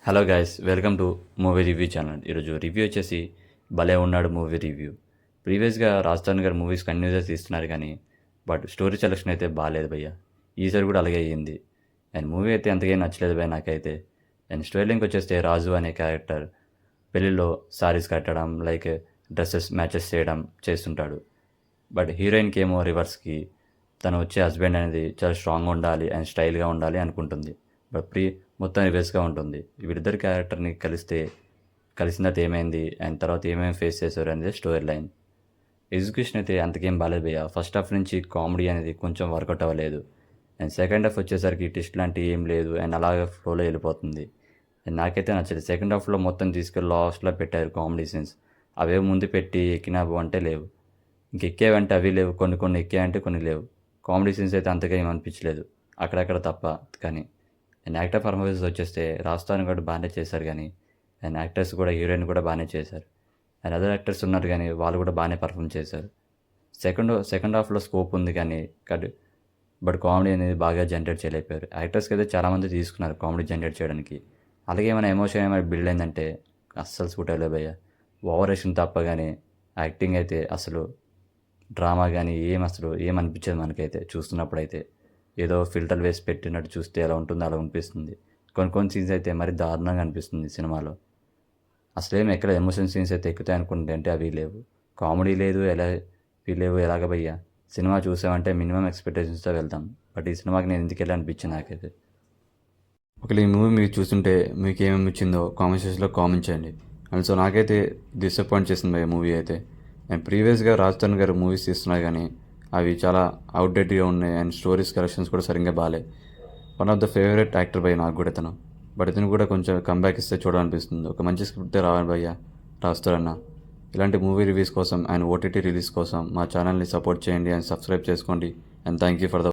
Hello guys, welcome to movie review channel. ఈరోజు review వచ్చేసి భలే ఉన్నాడు మూవీ రివ్యూ. ప్రీవియస్గా రాజస్థాన్ గారు మూవీస్ కంటిన్యూస్గా తీస్తున్నారు కానీ బట్ స్టోరీ సెలెక్షన్ అయితే బాగాలేదు భయ్య. ఈసారి కూడా అలాగే అయ్యింది. అండ్ మూవీ అయితే అంతగా నచ్చలేదు భయ్య నాకైతే. అండ్ స్టోరీ లింక్ వచ్చేస్తే రాజు అనే క్యారెక్టర్ పెళ్ళిలో సారీస్ కట్టడం లైక్ డ్రెస్సెస్ మ్యాచెస్ చేయడం చేస్తుంటాడు. బట్ హీరోయిన్కి ఏమో రివర్స్కి తను వచ్చే హస్బెండ్ అనేది చాలా స్ట్రాంగ్గా ఉండాలి అండ్ స్టైల్గా ఉండాలి అనుకుంటుంది. బట్ మొత్తం రివర్స్గా ఉంటుంది. వీళ్ళిద్దరు క్యారెక్టర్ని కలిసిన తర్వాత ఏమైంది అండ్ తర్వాత ఏమేమి ఫేస్ చేశారు అనేది స్టోరీ లైన్. ఎగ్జిక్యూషన్ అయితే అంతకేం బాగాలేదు భయ్య. ఫస్ట్ హాఫ్ నుంచి కామెడీ అనేది కొంచెం వర్కౌట్ అవ్వలేదు. అండ్ సెకండ్ హాఫ్ వచ్చేసరికి ట్విస్ట్ లాంటివి ఏం లేదు అండ్ అలాగే ఫ్లోలో వెళ్ళిపోతుంది. అండ్ నాకైతే నచ్చలేదు. సెకండ్ హాఫ్లో మొత్తం తీసుకెళ్ళి లాస్ట్లో పెట్టారు కామెడీ సీన్స్. అవే ముందు పెట్టి ఎక్కినావు అంటే లేవు, ఇంకెక్కేవంటే అవి లేవు, కొన్ని కొన్ని ఎక్కాయంటే కొన్ని లేవు. కామెడీ సీన్స్ అయితే అంతగా ఏమనిపించలేదు అక్కడక్కడ తప్ప. కానీ అండ్ యాక్టర్ పర్ఫార్మెన్స్ వచ్చేస్తే రాజస్థాన్ కూడా బాగానే చేశారు కానీ అండ్ యాక్టర్స్ కూడా హీరోయిన్ కూడా బాగానే చేశారు. అండ్ అదర్ యాక్టర్స్ ఉన్నారు కానీ వాళ్ళు కూడా బాగానే పర్ఫామ్ చేశారు. సెకండ్ హాఫ్లో స్కోప్ ఉంది కానీ బట్ కామెడీ అనేది బాగా జనరేట్ చేయలేకపోయారు. యాక్టర్స్కి అయితే చాలామంది తీసుకున్నారు కామెడీ జనరేట్ చేయడానికి. అలాగే ఏమైనా ఎమోషన్ ఏమైనా బిల్డ్ అయిందంటే అస్సలు సూట్ అవ్వలేదు భయ్య. ఓవర్ యాక్షన్ తప్ప కానీ యాక్టింగ్ అయితే అసలు డ్రామా కానీ అసలు ఏమనిపించదు మనకైతే. చూస్తున్నప్పుడైతే ఏదో ఫిల్టర్ వేసి పెట్టినట్టు చూస్తే ఎలా ఉంటుందో అలా అనిపిస్తుంది. కొన్ని సీన్స్ అయితే మరీ దారుణంగా అనిపిస్తుంది సినిమాలో. అసలేం ఎక్కడ ఎమోషన్ సీన్స్ అయితే ఎక్కుతాయి అనుకుంటే అంటే అవి లేవు, కామెడీ లేదు, ఇవి లేవు. ఎలాగ భయ్యా సినిమా చూసామంటే మినిమం ఎక్స్పెక్టేషన్స్తో వెళ్తాం. బట్ ఈ సినిమాకి నేను ఎందుకు వెళ్ళి అనిపించింది నాకైతే. ఒకవేళ ఈ మూవీ మీరు చూస్తుంటే మీకు ఏమేమి ఇచ్చిందో కామెంట్ సెక్షన్లో కామెంట్ చేయండి. అండ్ సో నాకైతే డిసప్పాయింట్ చేసింది భయ్య మూవీ అయితే. అండ్ ప్రీవియస్గా రాజస్థాన్ గారు మూవీస్ తీస్తున్నారు కానీ అవి చాలా అవుట్డేట్గా ఉన్నాయి అండ్ స్టోరీస్ కలెక్షన్స్ కూడా సరిగ్గా బాగాలే. One of the favourite actor భయ్య నాకు కూడా ఇతను. బట్ ఇతను కూడా కొంచెం కంబ్యాక్ ఇస్తే చూడాలనిపిస్తుంది. ఒక మంచి స్క్రిప్టే రావాలి భయ్య రాస్తారన్న. ఇలాంటి మూవీ రివ్యూస్ కోసం అండ్ ఓటీటీ రిలీజ్ కోసం మా ఛానల్ని సపోర్ట్ చేయండి అండ్ సబ్స్క్రైబ్ చేసుకోండి. And thank you for the